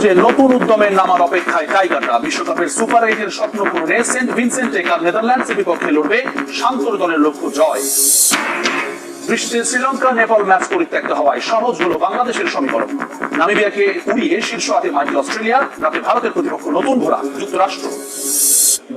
দ্বীপপুঞ্জে নতুন উদ্যমের নামার অপেক্ষায় টাইগাররা। বিশ্বকাপের সুপার 8 এর স্বপ্ন পূরণে সেন্ট ভিনসেন্টে কাল নেদারল্যান্ডসের বিপক্ষে লড়বে শান্তর দলের লক্ষ্য জয়। বৃষ্টিতে শ্রীলঙ্কা নেপাল ম্যাচ পরিত্যক্ত হওয়ায় সহজ হলো বাংলাদেশের সমীকরণ। নামিবিয়াকে উড়িয়ে শীর্ষ 8-এ মাইকেল অস্ট্রেলিয়া, রাতে ভারতের প্রতিপক্ষ নতুন ঘোড়া যুক্তরাষ্ট্র।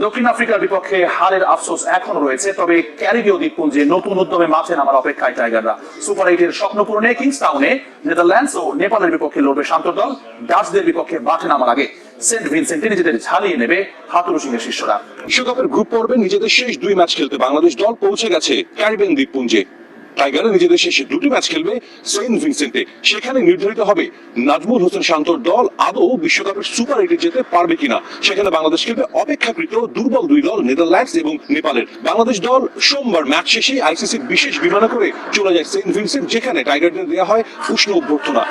দক্ষিণ আফ্রিকার বিপক্ষে হারের আফসোস এখনো রয়েছে, তবে ক্যারিবীয় দ্বীপপুঞ্জে নতুন উদ্যমে মাঠে নামার অপেক্ষায় টাইগাররা। সুপার 8 এর স্বপ্ন পূরণে কিংসটাউনে নেদারল্যান্ডস ও নেপালের বিপক্ষে লড়বে শান্তর দল। ডাচদের বিপক্ষে মাঠে নামার আগে সেন্ট ভিনসেন্টে নিজেদের ঝালিয়ে নেবে হাতুড়ু সিংহের শিষ্যরা। বিশ্বকাপের গ্রুপ পর্বে নিজেদের শেষ 2 ম্যাচ খেলতে বাংলাদেশ দল পৌঁছে গেছে ক্যারিবিয়ান দ্বীপপুঞ্জে। টাইগাররা নিজেদের শেষ 2টি ম্যাচ খেলবে সেন্ট ভিনসেন্টে। সেখানে নির্ধারিত হবে নাজমুল হোসেন শান্তর দল আদৌ বিশ্বকাপের সুপার 8-এ যেতে পারবে কিনা। সেখানে বাংলাদেশ খেলবে অপেক্ষাকৃত দুর্বল 2 দল নেদারল্যান্ডস এবং নেপালের। বাংলাদেশ দল সোমবার ম্যাচ শেষে আইসিসির বিশেষ বিমানে করে চলে যায় সেন্ট ভিনসেন্ট, যেখানে টাইগারদের দেওয়া হয় উষ্ণ অভ্যর্থনা।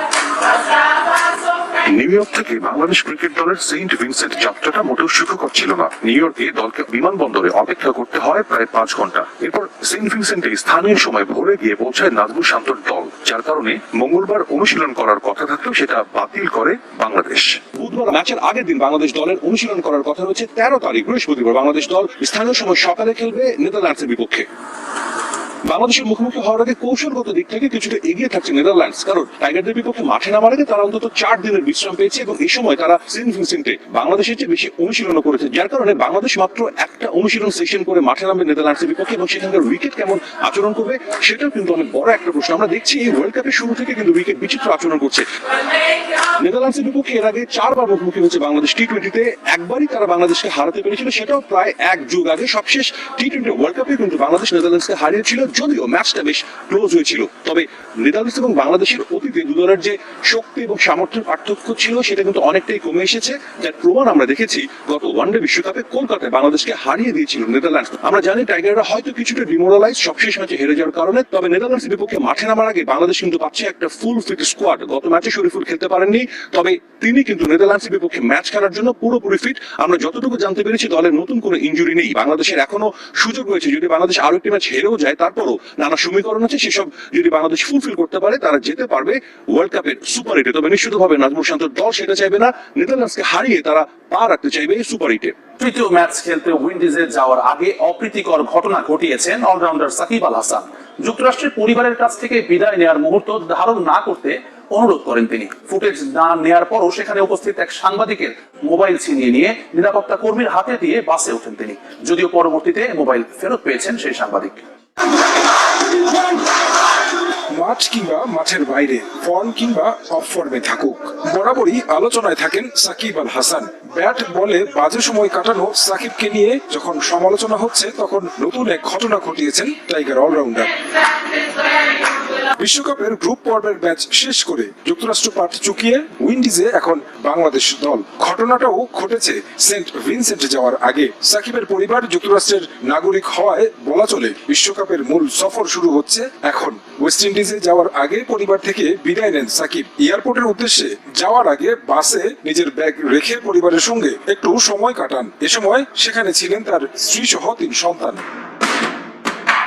নিউ ইয়র্ক থেকে বাংলাদেশ ক্রিকেট দলের সেন্ট ভিনসেন্ট যাত্রাটা মোটেও সুখকর ছিল না। নিউ ইয়র্কে দলকে বিমানবন্দরে অপেক্ষা করতে হয় প্রায় 5 ঘন্টা। এরপর সেন্ট ভিনসেন্টে স্থানীয় সময় ভোরে গিয়ে পৌঁছায় নাজমুল শান্তর দল, যার কারণে মঙ্গলবার অনুশীলন করার কথা থাকলেও সেটা বাতিল করে বাংলাদেশ। বুধবার ম্যাচের আগের দিন বাংলাদেশ দলের অনুশীলন করার কথা রয়েছে 13 তারিখ বৃহস্পতিবার। বাংলাদেশ দল স্থানীয় সময় সকালে খেলবে নেদারল্যান্ডসের বিপক্ষে। বাংলাদেশের মুখোমুখি হওয়ার আগে কৌশলগত দিক থেকে কিছুটা এগিয়ে থাকছে নেদারল্যান্ডস, কারণ টাইগারদের বিপক্ষে মাঠে নামার আগে তারা অন্তত 4 দিনের বিশ্রাম পেয়েছে এবং এই সময় তারা সেন্ট ভিনসেন্টে বাংলাদেশের চেয়ে বেশি অনুশীলন করেছে, যার কারণে বাংলাদেশ মাত্র একটা অনুশীলন সেশন করে মাঠে নামবে নেদারল্যান্ডসের বিপক্ষে এবং সেখানকার উইকেট কেমন আচরণ করবে সেটাও কিন্তু অনেক বড় একটা প্রশ্ন। আমরা দেখছি এই ওয়ার্ল্ড কাপের শুরু থেকে কিন্তু উইকেট বিচিত্র আচরণ করছে। নেদারল্যান্ডসের বিপক্ষে এর আগে 4 বার মুখোমুখি হয়েছে বাংলাদেশ টি-20-তে। একবারই তারা বাংলাদেশকে হারাতে পেরেছিল, সেটাও প্রায় 1 যুগ আগে। সবশেষ টি-20 ওয়ার্ল্ড কাপে কিন্তু বাংলাদেশ নেদারল্যান্ডসকে হারিয়েছিল, যদিও ম্যাচটা বেশ ক্লোজ হয়েছিল। তবে নেদারল্যান্ডস এবং বাংলাদেশের অতীতে 2 দলের যে শক্তি এবং সামর্থ্যের পার্থক্য ছিল সেটা কিন্তু অনেকটাই কমে এসেছে, যার প্রমাণ আমরা দেখেছি গত ওয়ানডে বিশ্বকাপে কলকাতায় বাংলাদেশকে হারিয়ে দিয়েছিল নেদারল্যান্ডস। আমরা জানি টাইগাররা হয়তো কিছুটা ডিমোরালাইজ সবশেষ ম্যাচে হেরে যাওয়ার কারণে, তবে নেদারল্যান্ডসের বিপক্ষে মাঠে নামার আগে বাংলাদেশ কিন্তু পাচ্ছে একটা ফুল ফিট স্কোয়াড। গত ম্যাচে শরীফুল খেলতে পারেননি, তবে তিনি কিন্তু নেদারল্যান্ডসের বিপক্ষে ম্যাচ খেলার জন্য পুরোপুরি ফিট। আমরা যতটুকু জানতে পেরেছি দলের নতুন কোনো ইনজুরি নেই। বাংলাদেশের এখনো সুযোগ রয়েছে, যদি বাংলাদেশ আরো একটি ম্যাচ হেরেও যায় তারপরও নানা সমীকরণ আছে, সেসব যদি বাংলাদেশ ফুলফিল করতে পারে তারা যেতে পারবে ওয়ার্ল্ড কাপের সুপার 8-এ। তবে নিশ্চিতভাবে নাজমুল শান্তর দল সেটা চাইবে না, নেদারল্যান্ডসকে হারিয়ে তারা পা রাখতে চাইবে সুপার 8-এ। তৃতীয় ম্যাচ খেলতে উইন্ডিজে যাওয়ার আগে অপ্রীতিকর ঘটনা ঘটিয়েছেন অলরাউন্ডার সাকিব আল হাসান। যুক্তরাষ্ট্রের পরিবারের কাছ থেকে বিদায় নেওয়ার মুহূর্ত ধারণ না করতে অনুরোধ করেন তিনি। ফুটেজ না নেওয়ার পরও সেখানে উপস্থিত এক সাংবাদিকের মোবাইল ছিনিয়ে নিয়ে নিরাপত্তা কর্মীর হাতে দিয়ে বাসে ওঠেন তিনি, যদিও পরবর্তীতে মোবাইল ফেরত পেয়েছেন সেই সাংবাদিক। মাঠ কিংবা মাঠের বাইরে, ফর্ম কিংবা অফ ফর্মে থাকুক, বরাবরই আলোচনায় থাকেন সাকিব আল হাসান। ব্যাট বলে বাজে সময় কাটানো সাকিবকে নিয়ে যখন সমালোচনা হচ্ছে, তখন নতুন এক ঘটনা ঘটিয়েছেন টাইগার অলরাউন্ডার। বিশ্বকাপের গ্রুপ পর্বের ম্যাচ শেষ করে যুক্তরাষ্ট্র পাট চুকিয়ে উইন্ডিজে এখন বাংলাদেশ দল। ঘটনাটাও ঘটেছে সেন্ট ভিনসেন্টে যাওয়ার আগে। সাকিবের পরিবার যুক্তরাষ্ট্রের নাগরিক হওয়ায় বলা চলে বিশ্বকাপের মূল সফর শুরু হচ্ছে এখন। ওয়েস্ট ইন্ডিজে যাওয়ার আগে পরিবার থেকে বিদায় নেন সাকিব। এয়ারপোর্টের উদ্দেশ্যে যাওয়ার আগে বাসে নিজের ব্যাগ রেখে পরিবারের সঙ্গে একটু সময় কাটান। এ সময় সেখানে ছিলেন তার স্ত্রী সহ 3 সন্তান।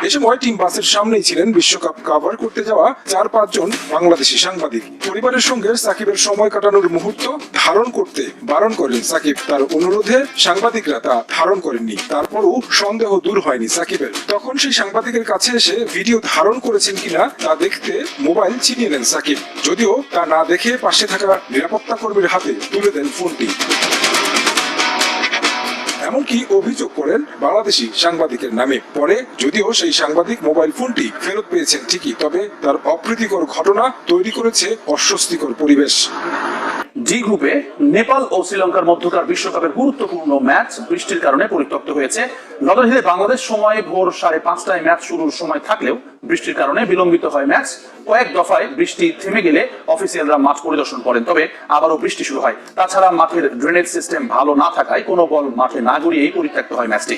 এ সময় টিম বাসের সামনেই ছিলেন বিশ্বকাপ কভার করতে যাওয়া 4-5 জন বাংলাদেশি সাংবাদিক। পরিবারের সঙ্গে সাকিবের সময় কাটানোর মুহূর্ত ধারণ করতে বারণ করেন সাকিব। তার অনুরোধে সাংবাদিকরা তা ধারণ করেননি। তারপরও সন্দেহ দূর হয়নি সাকিবের। তখন সেই সাংবাদিকের কাছে এসে ভিডিও ধারণ করেছেন কিনা তা দেখতে মোবাইল ছিনিয়ে নেন সাকিব, যদিও তা না দেখে পাশে থাকা নিরাপত্তা কর্মীর হাতে তুলে দেন ফোনটি। এমনকি অভিযোগ করেন বাংলাদেশি সাংবাদিকের নামে। পরে যদিও সেই সাংবাদিক মোবাইল ফোনটি ফেরত পেয়েছেন ঠিকই, তবে তার অপ্রীতিকর ঘটনা তৈরি করেছে অস্বস্তিকর পরিবেশ। ডি গ্রুপে নেপাল ও শ্রীলঙ্কার মধ্যকার বিশ্বকাপের গুরুত্বপূর্ণ ম্যাচ বৃষ্টির কারণে পরিত্যক্ত হয়েছে। নগরহিলে বাংলাদেশ সময় ভোর 5:30টায় ম্যাচ শুরুর সময় থাকলেও বৃষ্টির কারণে বিলম্বিত হয় ম্যাচ। কয়েক দফায় বৃষ্টি থেমে গেলে অফিসিয়ালরা মাঠ পরিদর্শন করেন, তবে আবারও বৃষ্টি শুরু হয়। তাছাড়া মাঠের ড্রেনেজ সিস্টেম ভালো না থাকায় কোনো বল মাঠে না গড়িয়েই পরিত্যক্ত হয় ম্যাচটি।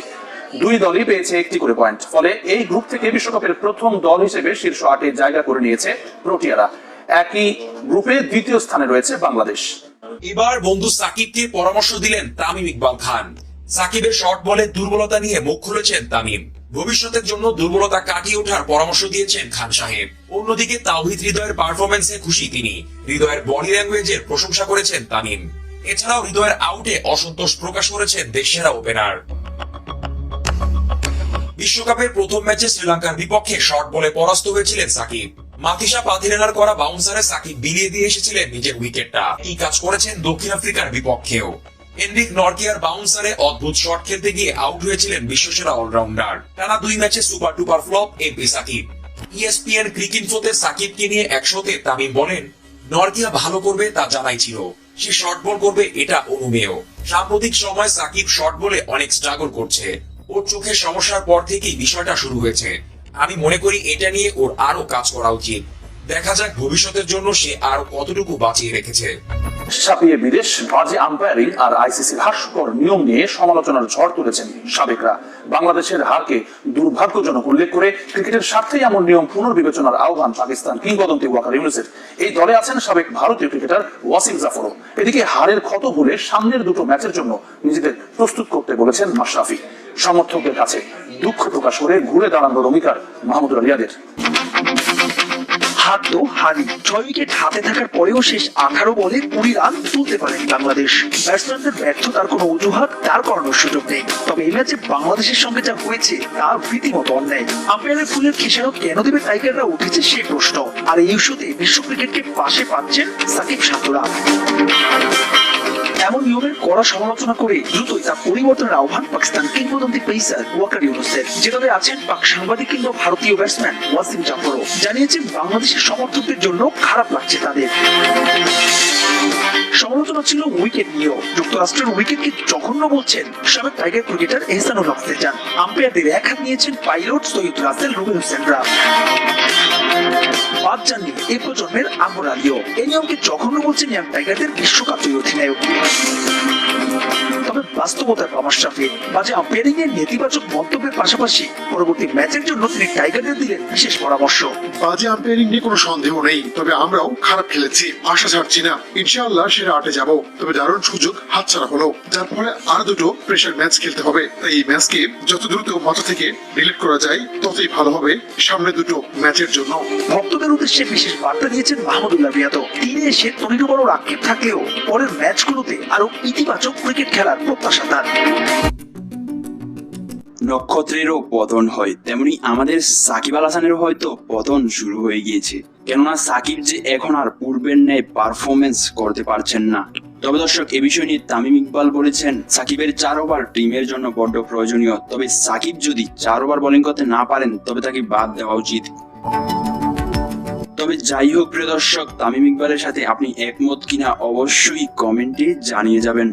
2 দলই পেয়েছে 1টি করে পয়েন্ট। ফলে এই গ্রুপ থেকে বিশ্বকাপের প্রথম দল হিসেবে শীর্ষ 8-এ জায়গা করে নিয়েছে প্রোটিয়ারা। একই গ্রুপে দ্বিতীয় স্থানে রয়েছে বাংলাদেশ। এবার বন্ধু সাকিবকে পরামর্শ দিলেন তামিম ইকবাল খান। সাকিবের শর্ট বলে দুর্বলতা নিয়ে মুখ খুলেছেন তামিম। ভবিষ্যতের জন্য দুর্বলতা কাটিয়ে ওঠার পরামর্শ দিয়েছেন খান সাহেব। অন্যদিকে তাওহিদ হৃদয়ের পারফরমেন্সে খুশি তিনি। হৃদয়ের বডি ল্যাঙ্গুয়েজের প্রশংসা করেছেন তামিম। এছাড়াও হৃদয়ের আউটে অসন্তোষ প্রকাশ করেছেন দেশসেরা ওপেনার। বিশ্বকাপের প্রথম ম্যাচে শ্রীলঙ্কার বিপক্ষে শর্ট বলে পরাস্ত হয়েছিলেন সাকিব। মাথিসা পাথিরেনার করা বাউন্সারে সাকিব বিলিয়ে দিয়ে এসেছিলেন নিজের উইকেটটা। এই কাজ করেছেন দক্ষিণ আফ্রিকার বিপক্ষেও। এনরিক নরকিয়ার বাউন্সারে অদ্ভুত শট খেলতে গিয়ে আউট হয়েছিলেন বিশ্বসেরা অলরাউন্ডার। টানা 2 ম্যাচে super duper flop MP Shakib. ESPN ক্রিকইনফোতে সাকিবকে নিয়ে 100তে তামিম বলেন, নরকিয়া ভালো করবে তা জানাই ছিল, সে শর্ট বল করবে এটা অনুমেয়। সাম্প্রতিক সময় সাকিব শর্ট বলে অনেক স্ট্রাগল করছে। ওর চোখের সমস্যার পর থেকেই বিষয়টা শুরু হয়েছে। আমি মনে করি এটা নিয়ে ওর আরো কাজ করা উচিত। দেখা যাক ভবিষ্যতের জন্য সে আরো কতটুকু বাঁচিয়ে রেখেছে। ছাপিয়ে বিদেশ, বাজে আম্পায়ারিং আর আইসিসির হাস্যকর নিয়ম নিয়ে সমালোচনার ঝড় তুলেছেন সাবেকরা। বাংলাদেশের হারকে দুর্ভাগ্যজনক উল্লেখ করে ক্রিকেটের স্বার্থেই এমন নিয়ম পুনর্বিবেচনার আহ্বান পাকিস্তান কিংবদন্তি ওয়াকার ইউনুসের। এই দলে আছেন সাবেক ভারতীয় ক্রিকেটার ওয়াসিম জাফরও। এদিকে হারের ক্ষত ভুলে সামনের দুটো ম্যাচের জন্য নিজেদের প্রস্তুত করতে বলেছেন মাশরাফি। সমর্থকদের কাছে দুঃখ প্রকাশ করে ঘুরে দাঁড়ানোর অঙ্গীকার মাহমুদুল রিয়াদের। হার তো হারি, 6 উইকেট হাতে থাকার পরেও শেষ 18 বলে 20 রান তুলতে পারেন বাংলাদেশ। ব্যাটসম্যানদের ব্যর্থতার কোনো অজুহাত তার করানোর সুযোগ নেই। তবে এই ম্যাচে বাংলাদেশের সঙ্গে যা হয়েছে তা রীতিমতো অন্যায়। আম্পায়ারের ফুলের খেসারত কেন দেবে টাইগাররা উঠেছে সেই প্রশ্ন। আর এই ইস্যুতে বিশ্ব ক্রিকেটকে পাশে পাচ্ছেন সাকিব শান্তরা। এমন নিয়মের কড়া সমালোচনা করে দ্রুতই তা পরিবর্তনের আহ্বান পাকিস্তান কিংবদন্তি পেসার ওয়াকার ইউনুসের, যে দলে আছেন পাক সাংবাদিক কিংবা ভারতীয় ব্যাটসম্যান ওয়াসিম জাফরও। জানিয়েছেন বাংলাদেশের সমর্থকদের জন্য খারাপ লাগছে তাদের। সমালোচনা ছিল উইকেট নিয়েও। যুক্তরাষ্ট্রের উইকেটকে জঘন্য বলছেন সাবেক টাইগার ক্রিকেটার এহসানুল হক সেজান। আম্পায়ারদের এক হাত নিয়েছেন পাইলট সৈয়দ রাসেল, রুবেল হোসেনরা। বাদ যাননি এই প্রজন্মের আমর আলীও। এই নিয়মকে জঘন্য বলছেন ইয়াং টাইগারদের বিশ্বকাপ জয়ী অধিনায়ক। তবে বাস্তবতার মাশরাফি বাজে আম্পায়ারিং এর নেতিবাচক মন্তব্যের পাশাপাশি পরবর্তী ম্যাচের জন্য তিনি টাইগারদের দিলেন বিশেষ পরামর্শ। বাজে আম্পায়ারিং নিয়ে কোনো সন্দেহ নেই, তবে আমরাও খারাপ খেলেছি, আশা ছাড়ছি না। ইনশাআল্লাহ সেরা 8-এ যাব। তবে দারুণ সুযোগ হাতছাড়া হলো, যার ফলে আর দুটো প্রেশার ম্যাচ খেলতে হবে। তাই এই ম্যাচকে যত দ্রুত মাথা থেকে ডিলিট করা যায় ততই ভালো হবে সামনে দুটো ম্যাচের জন্য। ভক্তদের উদ্দেশ্যে বিশেষ বার্তা দিয়েছেন মাহমুদুল্লাহ রিয়াদও। তিনি এসে তনিরু বড় আক্ষেপ থাকলেও পরের ম্যাচগুলোতে আরো ইতিবাচক ক্রিকেট খেলার প্রত্যাশা তার। নক্ষত্রেরও পতন হয়, তেমনি আমাদের সাকিব আল হাসানেরও হয়তো পতন শুরু হয়ে গিয়েছে। কেননা সাকিব যে এখন আর পূর্বের ন্যায় পারফরমেন্স করতে পারছেন না। তবে দর্শক, এ বিষয় নিয়ে তামিম ইকবাল বলেছেন সাকিবের 4 ওভার টিমের জন্য বড্ড প্রয়োজনীয়। তবে সাকিব যদি 4 ওভার বোলিং করতে না পারেন তবে তাকে বাদ দেওয়া উচিত। তবে যাই হোক প্রিয় দর্শক, তামিম ইকবালের সাথে আপনি একমত কিনা অবশ্যই কমেন্টে জানিয়ে যাবেন।